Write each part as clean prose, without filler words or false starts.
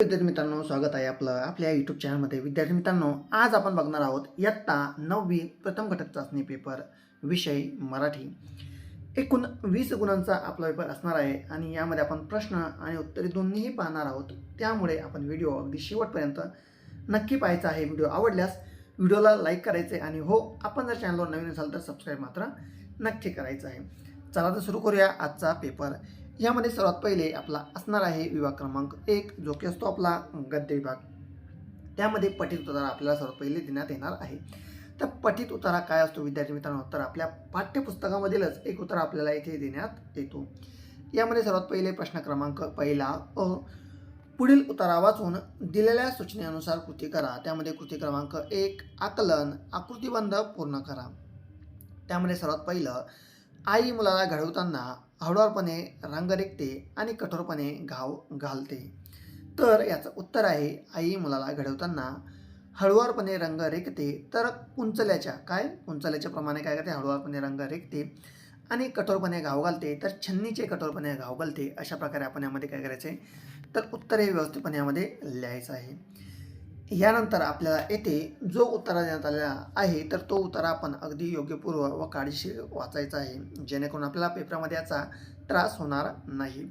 विद्यार्थी मित्रांनो, स्वागत आहे आपलं आपल्या यूट्यूब चॅनलमध्ये. विद्यार्थी मित्रांनो, आज आपण बघणार आहोत इयत्ता 9वी प्रथम घटक चाचणी पेपर विषय मराठी. एकूण 20 गुणांचा आपला पेपर असणार आहे आणि यामध्ये आपण प्रश्न आणि उत्तरे दोन्हीही पाहणार आहोत. त्यामुळे आपण व्हिडिओ अगदी शेवटपर्यंत नक्की पाहायचा आहे. व्हिडिओ आवडल्यास व्हिडिओला लाईक करायचे आणि हो, आपण जर चॅनलवर नवीन असाल तर सबस्क्राईब मात्र नक्की करायचं आहे. चला तर सुरू करूया आजचा पेपर. यामध्ये सर्वात पहिले आपला असणार आहे विभाग क्रमांक 1, जो की असतो आपला गद्य विभाग. त्यामध्ये पठित उतारा आपल्याला सर्वात पहिले देण्यात येणार आहे. तर पठित उतारा काय असतो विद्यार्थी मित्रांनो, तर आपल्या पाठ्यपुस्तकामधीलच एक उतारा आपल्याला इथे देण्यात येतो. यामध्ये सर्वात पहिले प्रश्न क्रमांक पहिला अ, पुढील उतारा वाचून दिलेल्या सूचनेनुसार कृती करा. त्यामध्ये कृती क्रमांक 1, आकलन आकृतिबंध पूर्ण करा. त्यामध्ये सर्वात पहिलं, आई मुलाला घडवताना हळुवारपणे रंग रेखते आणि कठोरपणे घाव घालते. तर याचं उत्तर आहे, आई मुलाला घडवताना हळुवारपणे रंग रेखते. तर कुंचल्याच्या प्रमाणे काय करते, हळुवारपणे रंग रेखते आणि कठोरपणे घाव घालते. तर छन्नीचे कठोरपणे घाव घालते. अशा प्रकारे आपण यामध्ये काय करायचे, तर उत्तर हे व्यवस्थितपणे यामध्ये लिहायचं आहे. यानंतर आपल्याला येथे जो उत्तरा देण्यात आलेला आहे, तर तो उत्तरा आपण अगदी योग्यपूर्व व काळजीशीर वाचायचा आहे, जेणेकरून आपल्याला पेपरामध्ये याचा त्रास होणार नाही.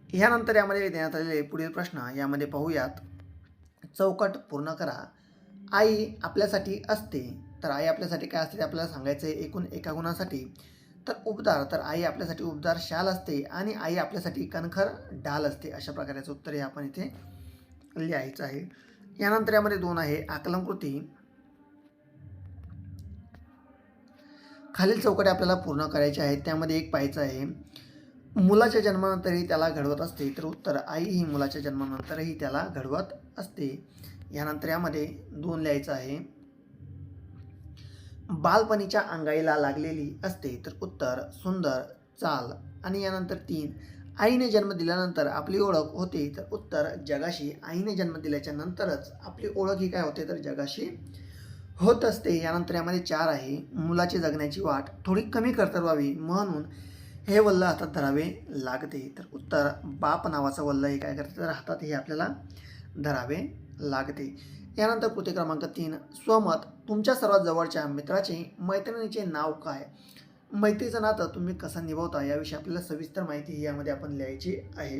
यानंतर यामध्ये देण्यात आलेले पुढील प्रश्न यामध्ये पाहूयात. चौकट पूर्ण करा. आई आपल्यासाठी असते. तर आई आपल्यासाठी काय असते ते आपल्याला सांगायचं आहे. एकूण एका गुणासाठी तर उबदार, तर आई आपल्यासाठी उबदार शाल असते आणि आई आपल्यासाठी कणखर ढाल असते. अशा प्रकारचं उत्तर हे आपण इथे लिहायचं आहे. यानंतर यामध्ये 2 आहे आकलन कृती. खालील चौकटे आपल्याला पूर्ण करायचे आहेत. त्यामध्ये एक पाहायचं आहे, मुलाच्या जन्मानंतरही त्याला घडवत असते. तर उत्तर, आई ही मुलाच्या जन्मानंतरही त्याला घडवत असते. यानंतर यामध्ये 2 लिहायचं आहे, बालपणीच्या अंगाईला लागलेली असते. तर उत्तर, सुंदर चाल. आणि यानंतर 3, आईने जन्म दिल्यानंतर आपली ओळख होते. तर उत्तर, जगाशी. आईने जन्म दिल्याच्या नंतरच आपली ओळख ही काय होते, तर जगाशी होत असते. यानंतर यामध्ये 4 आहे, मुलाची जगण्याची वाट थोडी कमी कर्तव्यावी म्हणून हे वल्ल हातात धरावे लागते. तर उत्तर, बाप नावाचं वल्ल हे काय करते, तर हातात हे आपल्याला धरावे लागते. यानंतर कृती क्रमांक 3, स्वमत. तुमच्या सर्वात जवळच्या मित्राचे मैत्रिणीचे नाव काय. मैत्रीचं नातं तुम्ही कसं निभावता याविषयी आपल्याला सविस्तर माहिती ही यामध्ये आपण लिहायची आहे.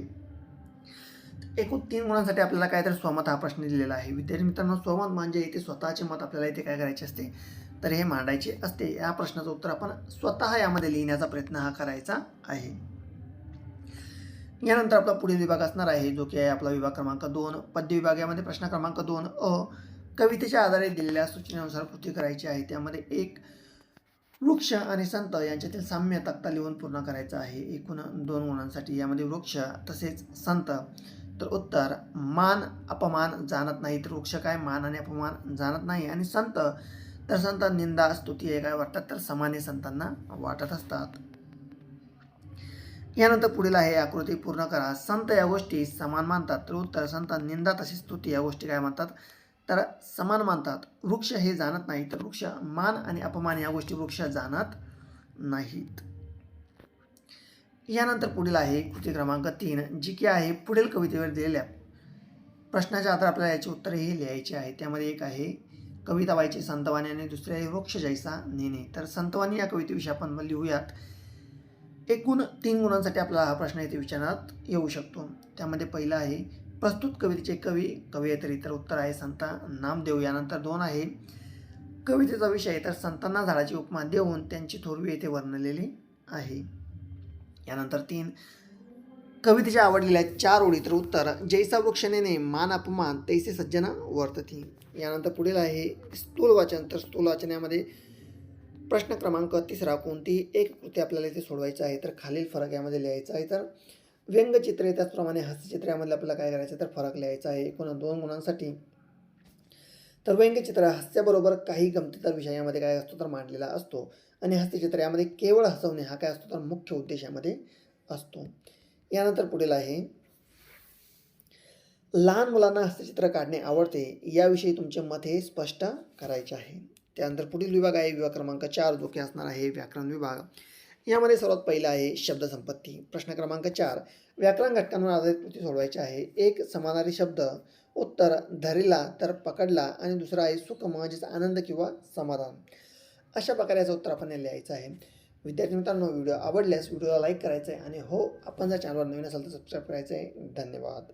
एकूण 3 गुणांसाठी आपल्याला काय, तर स्वमत हा प्रश्न दिलेला आहे. विद्यार्थी मित्रांनो, स्वमत म्हणजे इथे स्वतःचे मत आपल्याला इथे काय करायचे असते, तर हे मांडायचे असते. या प्रश्नाचं उत्तर आपण स्वतः यामध्ये लिहिण्याचा प्रयत्न हा करायचा आहे. यानंतर आपला पुढील विभाग असणार आहे, जो की आहे आपला विभाग क्रमांक 2, पद्य विभाग. यामध्ये प्रश्न क्रमांक 2 अ, कवितेच्या आधारे दिलेल्या सूचनेनुसार कृती करायची आहे. त्यामध्ये 1, वृक्ष आणि संत यांच्यातील साम्य तक्ता लिहून पूर्ण करायचा आहे. एकूण 2 गुणांसाठी यामध्ये वृक्ष तसेच संत. तर उत्तर, मान अपमान जाणत नाही. तर वृक्ष काय, मान आणि अपमान जाणत नाही. आणि संत, तर संत निंदा स्तुती हे काय वाटतात, तर समाने संतांना वाटत असतात. यानंतर पुढील आहे आकृती पूर्ण करा. संत या गोष्टी समान मानतात. तर उत्तर, संत निंदा तसेच स्तुती या गोष्टी काय मानतात, तर समान मानतात. वृक्ष हे जाणत नाही. तर वृक्ष मान आणि अपमान या गोष्टी वृक्ष जाणत नाहीत. यानंतर पुढील आहे कृती क्रमांक 3, जी की आहे पुढील कवितेवर दिलेल्या प्रश्नाच्या आधारे आपल्याला याची उत्तरे ही लिहायची आहे. त्यामध्ये एक आहे, कविताबाईची संतवाणी आणि दुसरे आहे वृक्ष जैसा नेणे. तर संतवाणी या कवितेविषयी आपण लिहूयात. एकूण 3 गुणांसाठी आपला हा प्रश्न इथे विचारण्यात येऊ शकतो. त्यामध्ये पहिला आहे, प्रस्तुत कवितेचे कवयित्री. तर उत्तर आहे संत नामदेव. यानंतर 2 आहे, कवितेचा विषय. तर संतांना झाडाची उपमा देऊन त्यांची थोरवी येथे वर्णलेली आहे. यानंतर 3, कवितेच्या आवडलेल्या 4 ओळी. तर उत्तर, जैसा वृक्ष नेणे मान अपमान तैसे सज्जन वर्तती. यानंतर पुढील आहे स्थूल वाचन. तर स्थूल वाचन यामध्ये प्रश्न क्रमांक 3, कोणतीही एक कृती आपल्याला इथे सोडवायचं आहे. तर खालील फरक यामध्ये लिहायचा आहे. तर व्यंगचित्रे त्याचप्रमाणे हास्यचित्र यामध्ये आपल्याला काय करायचं, तर फरक लिहायचा आहे. एकूण 2 गुणांसाठी. तर व्यंगचित्र हास्याबरोबर काही गमतीदार विषय यामध्ये काय असतो, तर मांडलेला असतो. आणि हास्यचित्र यामध्ये केवळ हसवणे हा काय असतो, तर मुख्य उद्देश यामध्ये असतो. यानंतर पुढील आहे, लहान मुलांना हास्यचित्र काढणे आवडते. याविषयी तुमचे मत हे स्पष्ट करायचे आहे. त्यानंतर पुढील विभाग आहे विभाग क्रमांक 4, जो की असणार आहे व्याकरण विभाग. यामध्ये सर्वात पहिला आहे शब्दसंपत्ती. प्रश्न क्रमांक 4 व्याकरण घटकांवर आधारित कृती सोडवायची आहे. एक समानार्थी शब्द, उत्तर धरला तर पकडला आणि दुसरा आहे सुख म्हणजेच आनंद किंवा समाधान. अशा प्रकारे याचं उत्तर आपण लिहायचं आहे. विद्यार्थी मित्रांनो, व्हिडिओ आवडल्यास व्हिडिओला लाईक करायचं आहे आणि हो, आपण जर चॅनलवर नवीन असाल तर सबस्क्राईब करायचं आहे. धन्यवाद.